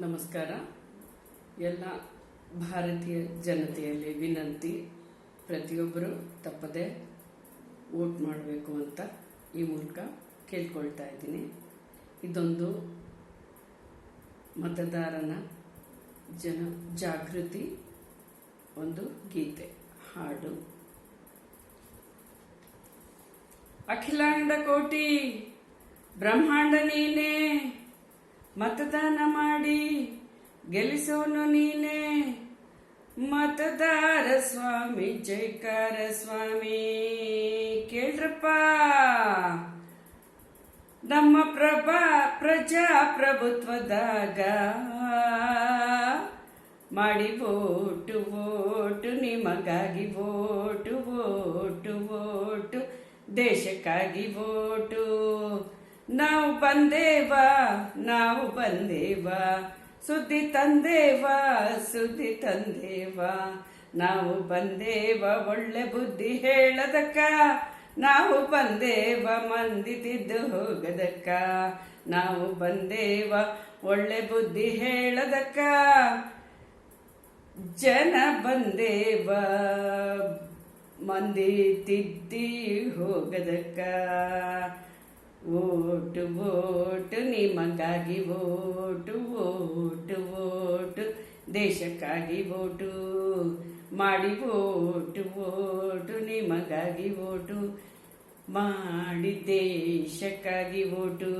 ನಮಸ್ಕಾರ. ಎಲ್ಲ ಭಾರತೀಯ ಜನತೆಯಲ್ಲಿ ವಿನಂತಿ, ಪ್ರತಿಯೊಬ್ಬರು ತಪ್ಪದೆ ವೋಟ್ ಮಾಡಬೇಕು ಅಂತ ಈ ಮೂಲಕ ಕೇಳ್ಕೊಳ್ತಾ ಇದ್ದೀನಿ. ಇದೊಂದು ಮತದಾರನ ಜಾಗೃತಿ ಒಂದು ಗೀತೆ ಹಾಡು. ಅಖಿಲಾಂಡ ಕೋಟಿ ಬ್ರಹ್ಮಾಂಡ ನೀನೇ, ಮತದಾನ ಮಾಡಿ ಗೆಲ್ಲಿಸೋನು ನೀನೇ. ಮತದಾರ ಸ್ವಾಮಿ ಜೈಕಾರ ಸ್ವಾಮಿ, ಕೇಳ್ರಪ್ಪ ನಮ್ಮ ಪ್ರಜಾಪ್ರಭುತ್ವದಾಗ ಮಾಡಿ ವೋಟು ವೋಟು ನಿಮಗಾಗಿ ವೋಟು ವೋಟು ವೋಟು ದೇಶಕ್ಕಾಗಿ ವೋಟು. ನಾವು ಬಂದೇವಾ ಸುದ್ದಿ ತಂದೇವಾ ನಾವು ಬಂದೇವ ಒಳ್ಳೆ ಬುದ್ಧಿ ಹೇಳದಕ್ಕ, ನಾವು ಬಂದೇವ ಮಂದಿ ತಿದ್ದು ಹೋಗದಕ್ಕ, ನಾವು ಬಂದೇವ ಒಳ್ಳೆ ಬುದ್ಧಿ ಹೇಳದಕ್ಕ, ಜನ ಬಂದೇವ ಮಂದಿ ತಿದ್ದಿ ಹೋಗದಕ್ಕ. ವೋಟು ವೋಟು ನಿಮಗಾಗಿ ವೋಟು ವೋಟು ವೋಟು ದೇಶಕ್ಕಾಗಿ ವೋಟು ಮಾಡಿ ವೋಟು ವೋಟು ನಿಮಗಾಗಿ ವೋಟು ಮಾಡಿ ದೇಶಕ್ಕಾಗಿ ವೋಟು.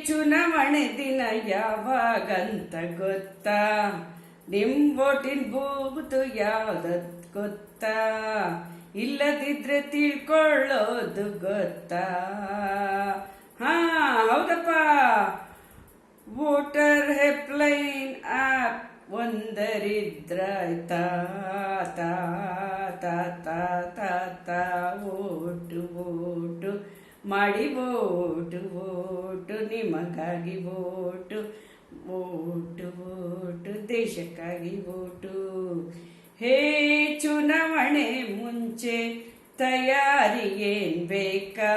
ಚುನಾವಣೆ ದಿನ ಯಾವಾಗಂತ ಗೊತ್ತಾ? ನಿಮ್ ವೋಟಿನ ಬೂತು ಯಾವ್ದತ್ ಗೊತ್ತಾ? ಇಲ್ಲದಿದ್ರೆ ತಿಳ್ಕೊಳ್ಳೋದು ಗೊತ್ತಾ? ಹೌದಪ್ಪ, ವೋಟರ್ ಹೆಲ್ಪ್ಲೈನ್ ಆಪ್ ಒಂದರಿದ್ರಾಯ್ತಾ ತಾ ತಾ ತಾ ತಾ ತಾ. ವೋಟು ವೋಟು ಮಾಡಿ ವೋಟು ವೋಟು ನಿಮಗಾಗಿ ವೋಟು ವೋಟು ವೋಟು ದೇಶಕ್ಕಾಗಿ ವೋಟು. ಚುನಾವಣೆ ಮುಂಚೆ ತಯಾರಿ ಏನ್ ಬೇಕಾ?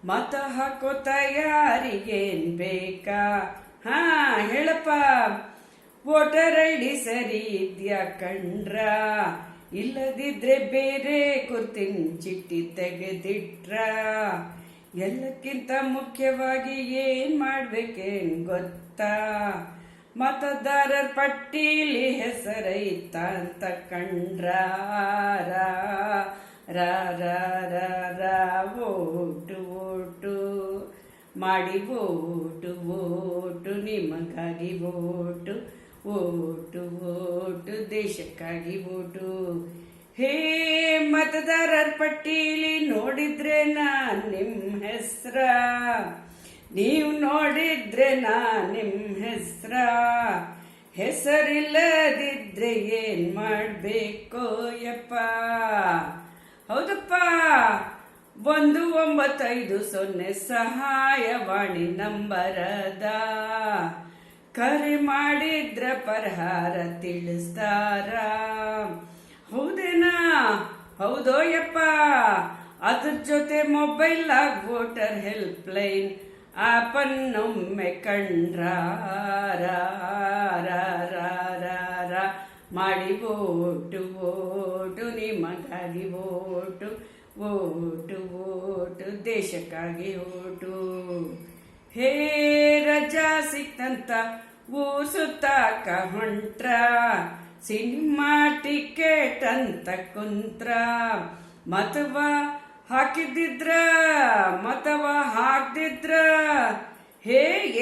ಮತ ಹಾಕೋ ತಯಾರಿ ಏನ್ ಬೇಕಾ? ಹೇಳಪ್ಪ. ವೋಟರ್ ಐಡಿ ಸರಿ ಇದ್ಯಾ ಕಂಡ್ರ? ಇಲ್ಲದಿದ್ರೆ ಬೇರೆ ಗುರ್ತಿನ ಚೀಟಿ ತೆಗೆದಿಟ್ರ? ಎಲ್ಲಕ್ಕಿಂತ ಮುಖ್ಯವಾಗಿ ಏನ್ ಮಾಡ್ಬೇಕೇನ್ ಗೊತ್ತಾ? ಮತದಾರರ ಪಟ್ಟೀಲಿ ಹೆಸರೈತ ಅಂತ ಕಂಡ್ರ? ವೋಟು ವೋಟು ಮಾಡಿ ವೋಟು ವೋಟು ನಿಮಗಾಗಿ ವೋಟು ವೋಟು ವೋಟು ದೇಶಕ್ಕಾಗಿ ವೋಟು. ಮತದಾರರ ಪಟ್ಟೀಲಿ ನೋಡಿದ್ರೆ ನಿಮ್ ಹೆಸ್ರ, ನೀವು ನೋಡಿದ್ರೆ ನಿಮ್ ಹೆಸ್ರ. ಹೆಸರಿಲ್ಲದಿದ್ರೆ ಏನ್ ಮಾಡ್ಬೇಕೋ ಯಪ್ಪ? ಹೌದಪ್ಪ. 1950 ಸಹಾಯವಾಣಿ ನಂಬರದ ಕರೆ ಮಾಡಿದ್ರ ಪರಿಹಾರ ತಿಳಿಸ್ತಾರ. ಹೌದೇನಾ? ಹೌದೋ ಯಪ್ಪ. ಅದ್ರ ಜೊತೆ ಮೊಬೈಲ್ ಆಗ್ ವೋಟರ್ ಹೆಲ್ಪ್ ಲೈನ್ ಆಪನ್ನೊಮ್ಮೆ ಕಂಡ್ರ ಮಾಡಿ ವೋಟು ವೋಟು ನಿಮಗಾಗಿ ವೋಟು ವೋಟು ವೋಟು ದೇಶಕ್ಕಾಗಿ ವೋಟು. ರಜಾ ಸಿಕ್ತಂತ ಊರ್ ಸುತ್ತಾಕ ಹೊಂಟ್ರ, ಸಿನಿಮಾ ಟಿಕೆಟ್ ಅಂತ ಕುಂತ್ರ. ಮತವಾ ಹಾಕಿದ್ರ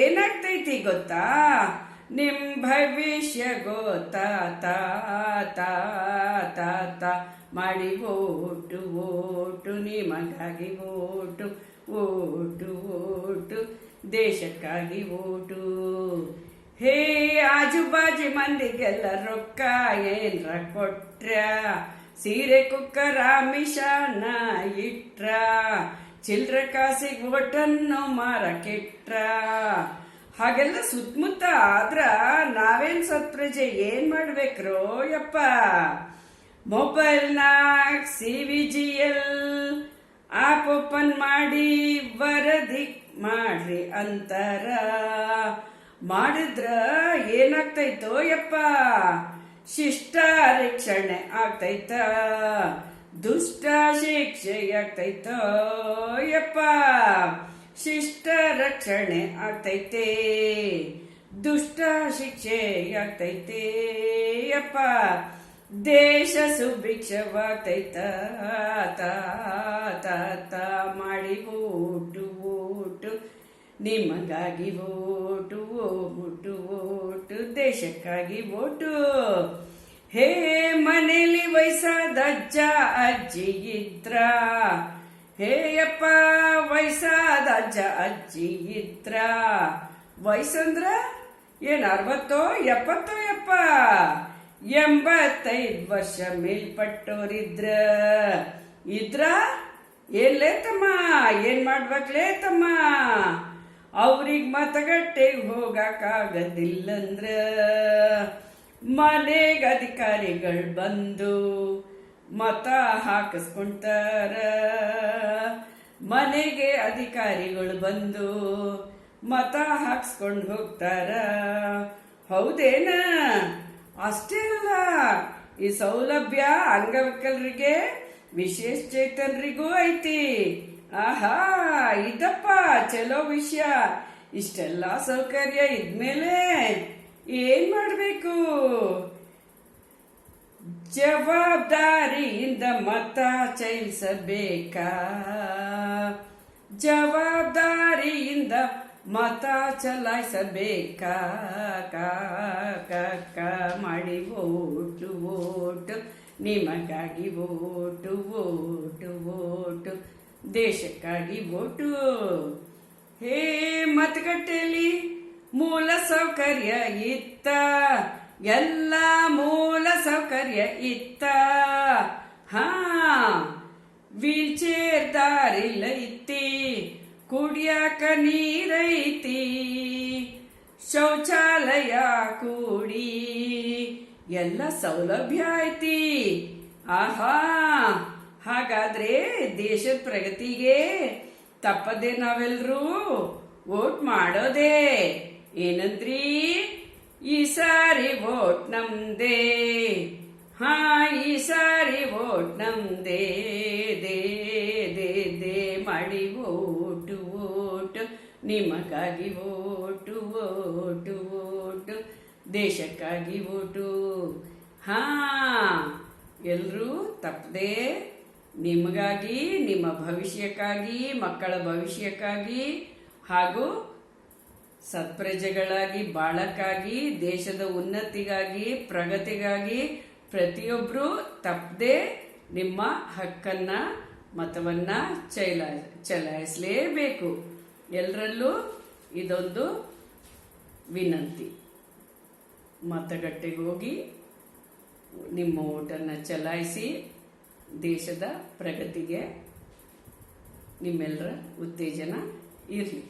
ಏನಾಗ್ತೈತಿ ಗೊತ್ತಾ? ನಿಮ್ ಭವಿಷ್ಯ ಗೊತ್ತಾ ತಾ ತಾ ತಾ ತಾ. ಮಾಡಿ ವೋಟು ವೋಟು ನಿಮಗಾಗಿ ವೋಟು ವೋಟು ವೋಟು ದೇಶಕ್ಕಾಗಿ ವೋಟು. ಆಜು ಬಾಜು ಮಂದಿಗೆಲ್ಲ ರೊಕ್ಕ ಏನ್ರ ಕೊಟ್ರ? ಸೀರೆ ಕುಕ್ಕರ ಮಿಷಾನ ಇಟ್ರ? ಚಿಲ್ರ ಕಾಸಿಗೆ ಒಟ್ಟನ್ನು ಮಾರಕ್ಕಿಟ್ರ? ಹಾಗೆಲ್ಲ ಸುತ್ತಮುತ್ತ ಆದ್ರ ನಾವೇನ್ ಸತ್ಪ್ರಜೆ ಏನ್ ಮಾಡ್ಬೇಕ್ರೋ ಯಪ್ಪ? ಮೊಬೈಲ್ನಾಗ CVGL ಆಪ್ ಓಪನ್ ಮಾಡಿ ವರದಿ ಮಾಡ್ರಿ ಅಂತಾರ. ಮಾಡಿದ್ರ ಏನಾಗ್ತೈತೋ ಯಪ್ಪ, ಶಿಷ್ಟ ರಕ್ಷಣೆ ಆಗ್ತೈತ, ದುಷ್ಟ ಶಿಕ್ಷೆ ಆಗ್ತೈತೋ ಯಪ್ಪ. ಶಿಷ್ಟ ರಕ್ಷಣೆ ಆಗ್ತೈತೆ, ದುಷ್ಟ ಶಿಕ್ಷೆ ಆಗ್ತೈತೆ ಯಪ್ಪ. ದೇಶ ಸುಭಿಕ್ಷವಾಗ್ತೈತ, ತಾ ಮಾಡಿ ಓಟು ಓಟು ನಿಮಗಾಗಿ ಓಟು ಓಟು ಓಟು ದೇಶಕ್ಕಾಗಿ ಓಟು. ಹೇ ಮನೇಲಿ ವಯಸ್ಸಾದ ಅಜ್ಜ ಅಜ್ಜಿ ಇದ್ರ, ಹೇ ಯಪ್ಪ ವಯಸ್ಸಾದ ಅಜ್ಜ ಅಜ್ಜಿ ಇದ್ರ. ವಯಸ್ಸಂದ್ರ ಏನ್ 60 70 ಯಪ್ಪ, 85 ವರ್ಷ ಮೇಲ್ಪಟ್ಟೋರಿದ್ರ ಏನ್ಲೇ ತಮ್ಮ, ಏನ್ ಮಾಡ್ಬೇಕ್ಲೇ ತಮ್ಮ. ಅವ್ರಿಗ್ ಮತಗಟ್ಟೆಗೆ ಹೋಗಕ್ಕಾಗದಿಲ್ಲಂದ್ರ ಮನೆಗೆ ಅಧಿಕಾರಿಗಳು ಬಂದು ಮತ ಹಾಕಿಸ್ಕೊಂತಾರ. ಮನೆಗೆ ಅಧಿಕಾರಿಗಳು ಬಂದು ಮತ ಹಾಕ್ಸ್ಕೊಂಡು ಹೋಗ್ತಾರ. ಹೌದೇನ? ಅಷ್ಟೇ ಅಲ್ಲ, ಈ ಸೌಲಭ್ಯ ಅಂಗವಿಕಲರಿಗೆ, ವಿಶೇಷ ಚೇತನರಿಗೂ ಐತಿ. ಆಹಾ, ಇದಪ್ಪ ಚಲೋ ವಿಷಯ. ಇಷ್ಟೆಲ್ಲ ಸೌಕರ್ಯ ಇದ್ಮೇಲೆ ಏನ್ ಮಾಡ್ಬೇಕು? ಜವಾಬ್ದಾರಿಯಿಂದ ಮತ ಚಲಾಯಿಸಬೇಕಾ, ಜವಾಬ್ದಾರಿಯಿಂದ ಮತ ಚಲಾಯಿಸಬೇಕಾ. ಮಾಡಿ ಓಟು ಓಟು ನಿಮಗಾಗಿ ಓಟು ಓಟು ಓಟು ದೇಶಕ್ಕಾಗಿ ಓಟು. ಹೇ ಮತಗಟ್ಟೆಯಲ್ಲಿ ಮೂಲ ಸೌಕರ್ಯ ಇತ್ತ, ಎಲ್ಲ ಮೂಲ ಸೌಕರ್ಯ ಇತ್ತ. ಹಾ, ವೀಲ್ ಚೇರ್ ದಾರಿಲ್ಲ ಐತಿ, ಕುಡಿಯಾಕ ನೀರೈತಿ, ಶೌಚಾಲಯ ಕೂಡಿ ಎಲ್ಲ ಸೌಲಭ್ಯ ಐತಿ. ಆಹಾ, ಹಾಗಾದ್ರೆ ದೇಶದ ಪ್ರಗತಿಗೆ ತಪ್ಪದೆ ನಾವೆಲ್ಲರೂ ವೋಟ್ ಮಾಡೋದೇ. ಏನಂದ್ರಿ? ಈ ಸಾರಿ ವೋಟ್ ನಮ್ದೇ. ಹಾ, ಈ ಸಾರಿ ವೋಟ್ ನಮ್ದೇ. ದೇ ದೇ ದೇ ಮಾಡಿ ಓಟು ಓಟು ನಿಮಗಾಗಿ ಓಟು ಓಟು ಓಟು ದೇಶಕ್ಕಾಗಿ ಓಟು. ಹಾ, ಎಲ್ರೂ ತಪ್ಪದೆ ನಿಮಗಾಗಿ, ನಿಮ್ಮ ಭವಿಷ್ಯಕ್ಕಾಗಿ, ಮಕ್ಕಳ ಭವಿಷ್ಯಕ್ಕಾಗಿ ಹಾಗೂ ಸತ್ಪ್ರಜೆಗಳಾಗಿ ಬಾಳಕ್ಕಾಗಿ, ದೇಶದ ಉನ್ನತಿಗಾಗಿ, ಪ್ರಗತಿಗಾಗಿ ಪ್ರತಿಯೊಬ್ಬರು ತಪ್ಪದೆ ನಿಮ್ಮ ಹಕ್ಕನ್ನ, ಮತವನ್ನ ಚಲಾಯಿಸಲೇಬೇಕು. ಎಲ್ಲರಲ್ಲೂ ಇದೊಂದು ವಿನಂತಿ. ಮತಗಟ್ಟೆಗೆ ಹೋಗಿ ನಿಮ್ಮ ಓಟನ್ನು ಚಲಾಯಿಸಿ ದೇಶದ ಪ್ರಗತಿಗೆ ನಿಮ್ಮೆಲ್ಲರ ಉತ್ತೇಜನ ಇರಲಿ.